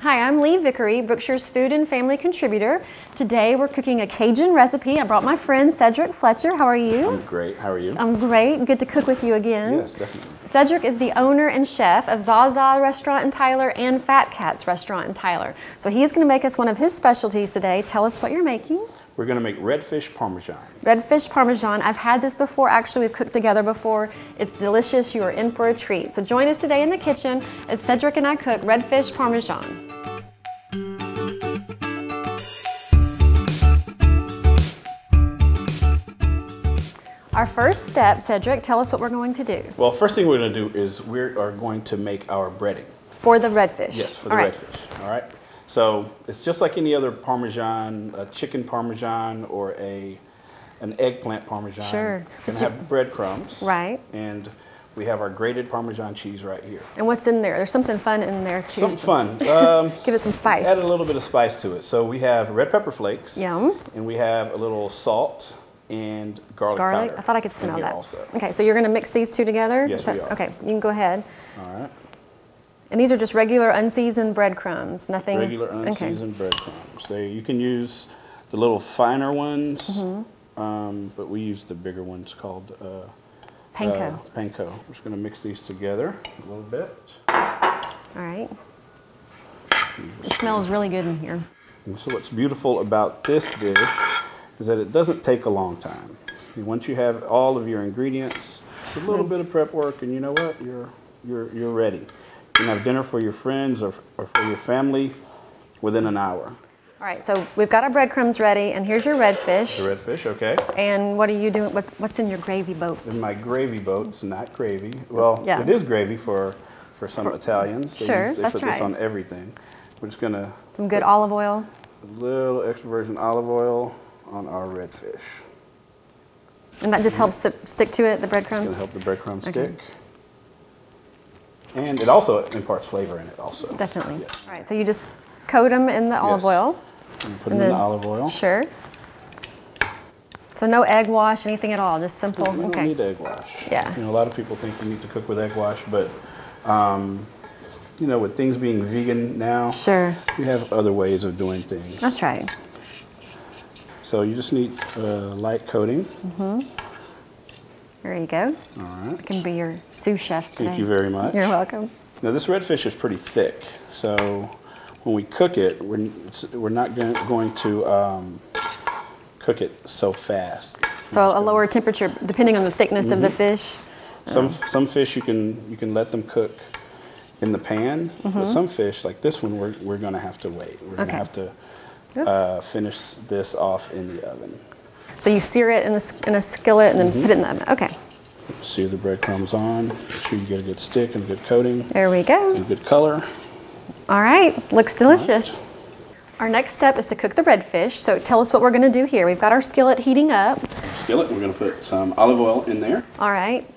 Hi, I'm Leigh Vickery, Brookshire's food and family contributor. Today we're cooking a Cajun recipe. I brought my friend Cedric Fletcher. How are you? I'm great. How are you? I'm great. Good to cook with you again. Yes, definitely. Cedric is the owner and chef of Zaza Restaurant in Tyler and Fat Cats Restaurant in Tyler. So he is going to make us one of his specialties today. Tell us what you're making. We're going to make Redfish Parmesan. Redfish Parmesan. I've had this before. Actually, we've cooked together before. It's delicious. You are in for a treat. So join us today in the kitchen as Cedric and I cook Redfish Parmesan. Our first step, Cedric, tell us what we're going to do. Well, first thing we're going to do is we are going to make our breading. For the redfish? Yes, for the redfish. All right. So it's just like any other Parmesan, a chicken Parmesan or an eggplant Parmesan. Sure. You're going to have breadcrumbs. Right. And we have our grated Parmesan cheese right here. And what's in there? There's something fun in there too. Something fun. Give it some spice. Add a little bit of spice to it. So we have red pepper flakes. Yum. And we have a little salt and garlic powder. I thought I could smell that. Also. Okay, so you're going to mix these two together? Yes, we are. Okay, you can go ahead. All right. And these are just regular unseasoned breadcrumbs, nothing? Regular unseasoned breadcrumbs. You can use the little finer ones, but we use the bigger ones called panko. Panko. We're just going to mix these together a little bit. All right. It smells really good in here. And so what's beautiful about this dish is that it doesn't take a long time. And once you have all of your ingredients, it's a little bit of prep work, and you know what? You're ready. You can have dinner for your friends or for your family within an hour. All right, so we've got our breadcrumbs ready, and here's your redfish. The redfish, okay. And what are you doing? What's in your gravy boat? In my gravy boat, it's not gravy. Well, yeah. It is gravy for some Italians. Sure, they put this on everything. We're just gonna some good olive oil. A little extra virgin olive oil on our redfish. And that just helps to stick to it, the breadcrumbs? It's gonna help the breadcrumbs stick. And it also imparts flavor in it also. Definitely. Yes. All right, so you just coat them in the olive oil. And put them in the olive oil. Sure. So no egg wash, anything at all, just simple. We don't need egg wash. Yeah. You know, a lot of people think you need to cook with egg wash, but you know, with things being vegan now, we have other ways of doing things. That's right. So you just need light coating. There you go. All right. I can be your sous chef today. Thank you very much. You're welcome. Now this redfish is pretty thick, so when we cook it, we're not going to cook it so fast. So a lower temperature, depending on the thickness of the fish. Some fish you can let them cook in the pan, but some fish like this one we're going to have to wait. We're going to have to finish this off in the oven. So you sear it in a skillet and then put it in the oven. Okay. Sear the breadcrumbs on. Make sure you get a good stick and a good coating. There we go. And good color. All right. Looks delicious. Our next step is to cook the redfish. So tell us what we're going to do here. We've got our skillet heating up. Skillet. We're going to put some olive oil in there. All right.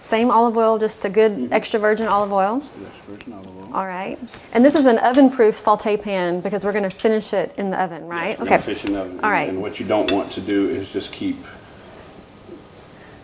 Same olive oil, just a good extra virgin olive oil. Extra virgin olive oil. All right. And this is an oven-proof saute pan because we're going to finish it in the oven, right? Yes, we're going to finish in the oven. All right. And what you don't want to do is just keep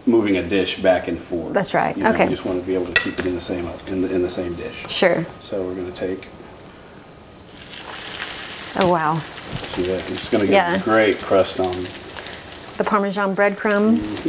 moving a dish back and forth. That's right. You know, okay. You just want to be able to keep it in the same dish. Sure. So we're going to take. Oh wow. See that? It's going to get a great crust on the Parmesan breadcrumbs.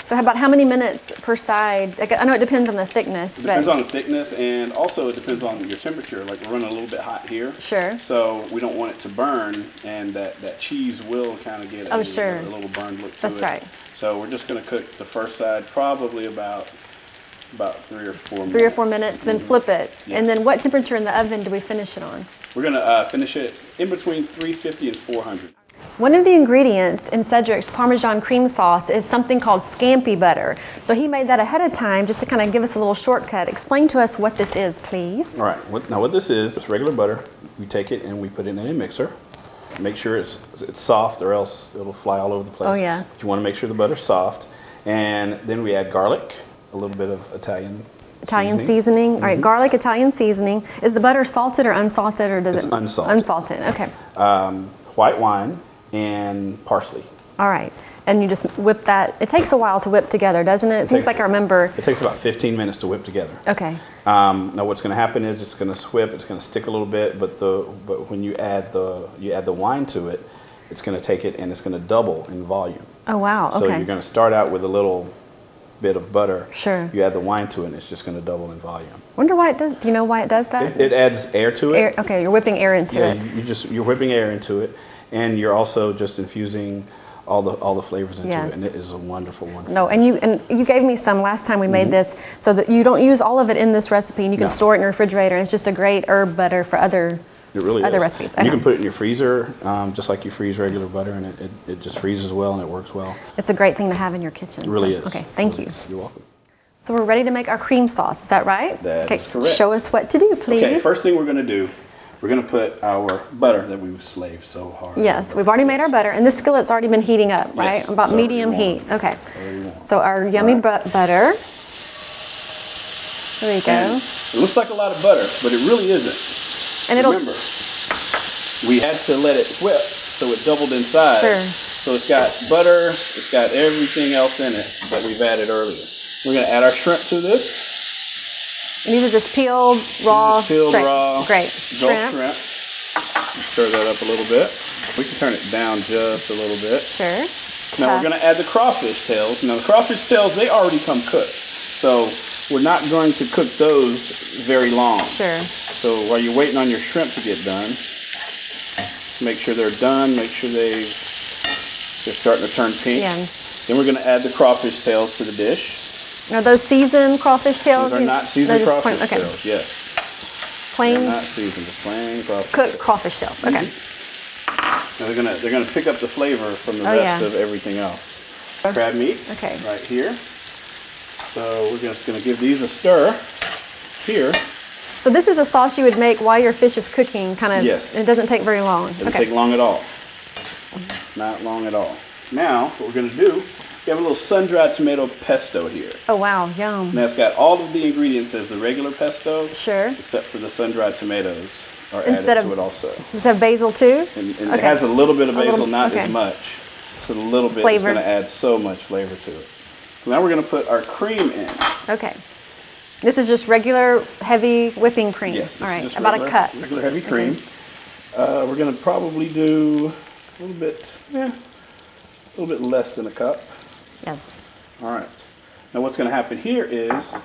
So about how many minutes per side? I know it depends on the thickness. It depends on the thickness, and also it depends on your temperature. Like we're running a little bit hot here. Sure. So we don't want it to burn, and that cheese will kind of get a little burned look to it. That's right. So we're just going to cook the first side probably about 3 or 4 minutes. 3 or 4 minutes, then flip it. Yes. And then what temperature in the oven do we finish it on? We're going to finish it in between 350 and 400. One of the ingredients in Cedric's Parmesan cream sauce is something called Scampi Butter. So he made that ahead of time just to kind of give us a little shortcut. Explain to us what this is, please. All right. Now what this is, it's regular butter. We take it and we put it in a mixer. Make sure it's soft or else it'll fly all over the place. Oh, yeah. But you want to make sure the butter's soft. And then we add garlic, a little bit of Italian seasoning. All right, garlic, Italian seasoning. Is the butter salted or unsalted, or does it? Unsalted. Unsalted, okay. White wine and parsley. All right. And you just whip that. It takes a while to whip together, doesn't it? It seems like I remember. It takes about 15 minutes to whip together. Okay. Now what's going to happen is it's going to whip, it's going to stick a little bit, but when you add the wine to it, it's going to take it and it's going to double in volume. Oh wow! Okay. So you're going to start out with a little bit of butter. Sure. You add the wine to it, and it's just going to double in volume. Wonder why it does. Do you know why it does that? It adds air to it. Air, okay, you're whipping air into it. Yeah, you're whipping air into it, and you're also just infusing all the flavors into it, and it is a wonderful, wonderful. No, and you gave me some last time we made this, so that you don't use all of it in this recipe, and you can store it in your refrigerator, and it's just a great herb butter for other recipes. And you can put it in your freezer, just like you freeze regular butter, and it just freezes well and it works well. It's a great thing to have in your kitchen. It really is. Okay, thank you. You're welcome. So we're ready to make our cream sauce, is that right? That is correct. Show us what to do, please. Okay, first thing we're going to do, we're going to put our butter that we've slaved so hard. Yes, we've already made our butter, and this skillet's already been heating up, right? Yes, About medium heat. Okay. So our yummy butter. There we go. And it looks like a lot of butter, but it really isn't. And remember, we had to let it whip so it doubled in size. Sure. So it's got butter, it's got everything else in it that we've added earlier. We're going to add our shrimp to this. And these are just peeled, raw peeled, shrimp. raw, Great. shrimp. Stir that up a little bit. We can turn it down just a little bit. Sure. Now we're going to add the crawfish tails. Now the crawfish tails, they already come cooked. So we're not going to cook those very long. Sure. So while you're waiting on your shrimp to get done, make sure they're done. Make sure they're starting to turn pink. Yeah. Then we're going to add the crawfish tails to the dish. Are those seasoned crawfish tails? Those are not seasoned crawfish plain, tails. Yes. Plain. They're not seasoned. Just plain crawfish. Cooked crawfish tails. Okay. Now they're gonna pick up the flavor from the rest of everything else. Crab meat. Okay. Right here. So we're just gonna give these a stir here. So this is a sauce you would make while your fish is cooking, kind of. Yes. It doesn't take very long. It doesn't take long at all. Not long at all. Now what we're gonna do. We have a little sun-dried tomato pesto here. Oh wow, yum. And that's got all of the ingredients as the regular pesto. Sure. Except for the sun-dried tomatoes are added to it also. Does it have basil too? And it has a little bit of basil, not as much. So a little bit is going to add so much flavor to it. So now we're going to put our cream in. Okay. This is just regular heavy whipping cream. Yes. All right. Just about a cup. Regular heavy cream. We're going to probably do a little bit less than a cup. Yeah. All right. Now what's going to happen here is,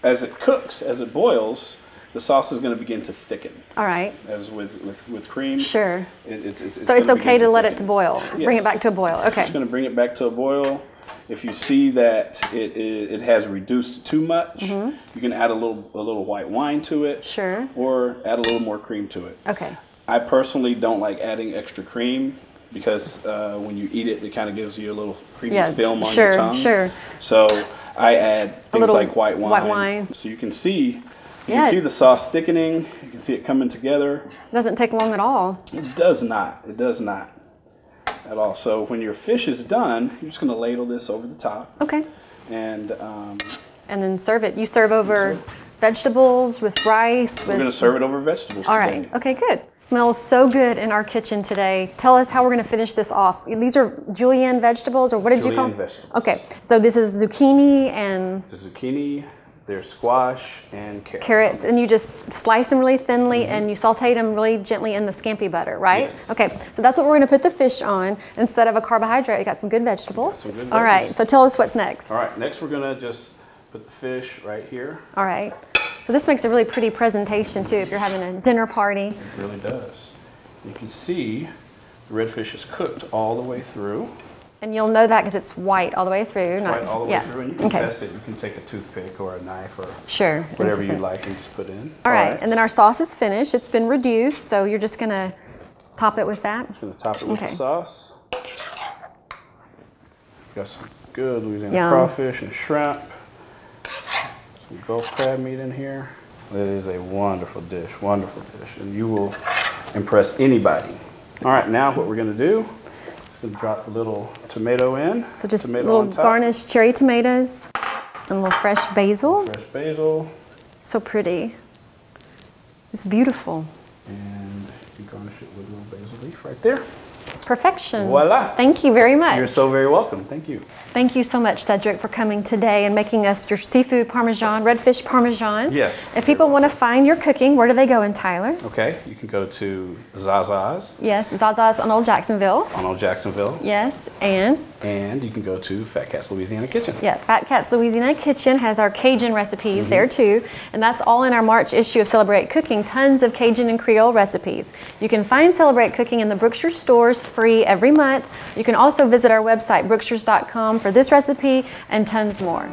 as it cooks, as it boils, the sauce is going to begin to thicken. All right. As with cream. Sure. So it's okay to let it to boil. Yes. Bring it back to a boil. Okay. It's going to bring it back to a boil. If you see that it has reduced too much, you can add a little white wine to it. Sure. Or add a little more cream to it. Okay. I personally don't like adding extra cream because when you eat it, it kind of gives you a little creamy film on your tongue. Sure. So I add things like white wine. So you can see the sauce thickening. You can see it coming together. It doesn't take long at all. It does not. It does not at all. So when your fish is done, you're just going to ladle this over the top. Okay. And then serve it. You serve over vegetables with rice. We're going to serve it over vegetables today. All right. Okay, good. Smells so good in our kitchen today. Tell us how we're going to finish this off. These are julienne vegetables, or what did you call them? Julienne vegetables. Okay. So this is zucchini and... The zucchini, there's squash and carrots. Carrots, and you just slice them really thinly and you saute them really gently in the Scampi butter, right? Yes. Okay, so that's what we're going to put the fish on. Instead of a carbohydrate, you got some good vegetables. All right, so tell us what's next. All right, next we're going to just put the fish right here. All right. So this makes a really pretty presentation too if you're having a dinner party. It really does. You can see the redfish is cooked all the way through. And you'll know that because it's white all the way through. It's white all the way through, and you can test it. You can take a toothpick or a knife or whatever you like and just put in. All right, and then our sauce is finished. It's been reduced, so you're just going to top it with that? Just going to top it with the sauce. Got some good Louisiana crawfish and shrimp. Some Gulf crab meat in here. It is a wonderful dish, and you will impress anybody. All right, now what we're going to do is going to drop a little tomato in. So just little garnished cherry tomatoes and a little fresh basil. Fresh basil. So pretty. It's beautiful. And you garnish it with a little basil leaf right there. Perfection. Voila. Thank you very much. You're so very welcome. Thank you. Thank you so much, Cedric, for coming today and making us your seafood Parmesan, redfish Parmesan. Yes. If people want to find your cooking, where do they go in Tyler? Okay, you can go to Zaza's Yes, Zaza's on Old Jacksonville. on Old Jacksonville, Yes, and and you can go to Fat Cat's Louisiana Kitchen. yeah, Fat Cat's Louisiana Kitchen has our Cajun recipes there too, and that's all in our March issue of Celebrate Cooking, tons of Cajun and Creole recipes. You can find Celebrate Cooking in the Brookshire stores free every month. You can also visit our website, brookshires.com, for this recipe and tons more.